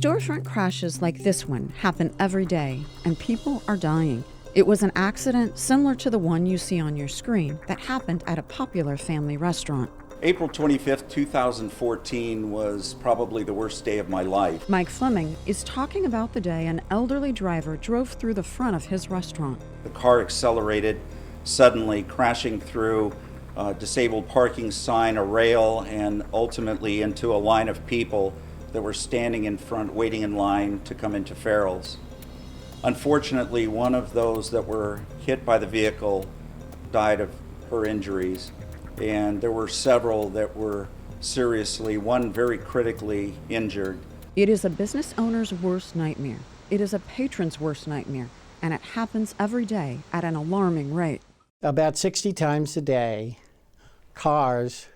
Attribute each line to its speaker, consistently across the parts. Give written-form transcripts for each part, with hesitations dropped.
Speaker 1: Storefront crashes like this one happen every day, and people are dying. It was an accident similar to the one you see on your screen that happened at a popular family restaurant.
Speaker 2: April 25th, 2014 was probably the worst day of my life.
Speaker 1: Mike Fleming is talking about the day an elderly driver drove through the front of his restaurant.
Speaker 2: The car accelerated, suddenly crashing through a disabled parking sign, a rail, and ultimately into a line of people that were standing in front, waiting in line to come into Farrell's. Unfortunately, one of those that were hit by the vehicle died of her injuries, and there were several that were seriously, one very critically injured.
Speaker 1: It is a business owner's worst nightmare. It is a patron's worst nightmare, and it happens every day at an alarming rate.
Speaker 3: About 60 times a day, cars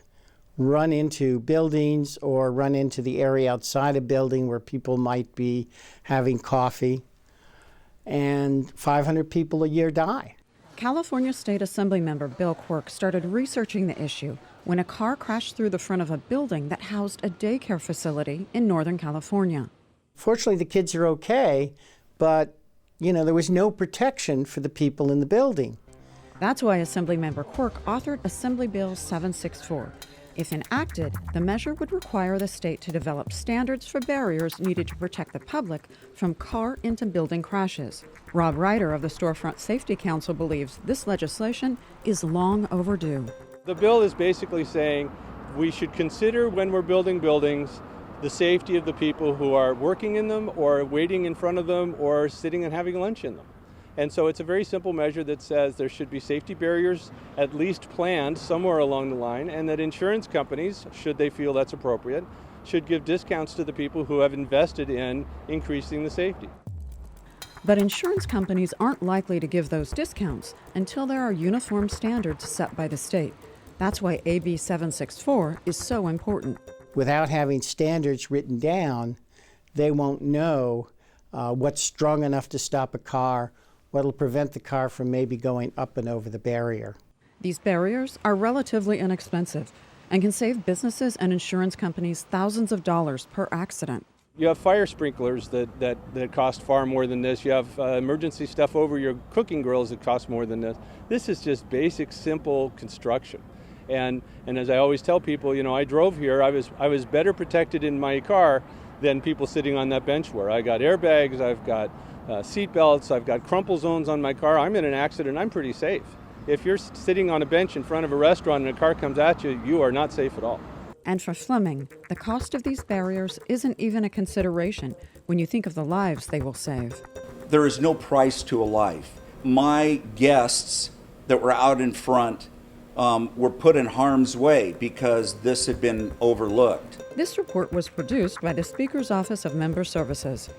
Speaker 3: run into buildings or run into the area outside a building where people might be having coffee, and 500 people a year die.
Speaker 1: California State Assemblymember Bill Quirk started researching the issue when a car crashed through the front of a building that housed a daycare facility in Northern California.
Speaker 3: Fortunately, the kids are okay, but there was no protection for the people in the building.
Speaker 1: That's why Assemblymember Quirk authored Assembly Bill 764. If enacted, the measure would require the state to develop standards for barriers needed to protect the public from car into building crashes. Rob Ryder of the Storefront Safety Council believes this legislation is long overdue.
Speaker 4: The bill is basically saying we should consider when we're building buildings the safety of the people who are working in them or waiting in front of them or sitting and having lunch in them. And so it's a very simple measure that says there should be safety barriers at least planned somewhere along the line, and that insurance companies, should they feel that's appropriate, should give discounts to the people who have invested in increasing the safety.
Speaker 1: But insurance companies aren't likely to give those discounts until there are uniform standards set by the state. That's why AB 764 is so important.
Speaker 3: Without having standards written down, they won't know what's strong enough to stop a car, what'll prevent the car from maybe going up and over the barrier.
Speaker 1: These barriers are relatively inexpensive and can save businesses and insurance companies thousands of dollars per accident.
Speaker 4: You have fire sprinklers that cost far more than this. You have emergency stuff over your cooking grills that cost more than this. This is just basic, simple construction. And as I always tell people, I drove here, I was better protected in my car than people sitting on that bench were. I got airbags, I've got seat belts, I've got crumple zones on my car. I'm in an accident, I'm pretty safe. If you're sitting on a bench in front of a restaurant and a car comes at you, you are not safe at all.
Speaker 1: And for Fleming, the cost of these barriers isn't even a consideration when you think of the lives they will save.
Speaker 2: There is no price to a life. My guests that were out in front were put in harm's way because this had been overlooked.
Speaker 1: This report was produced by the Speaker's Office of Member Services.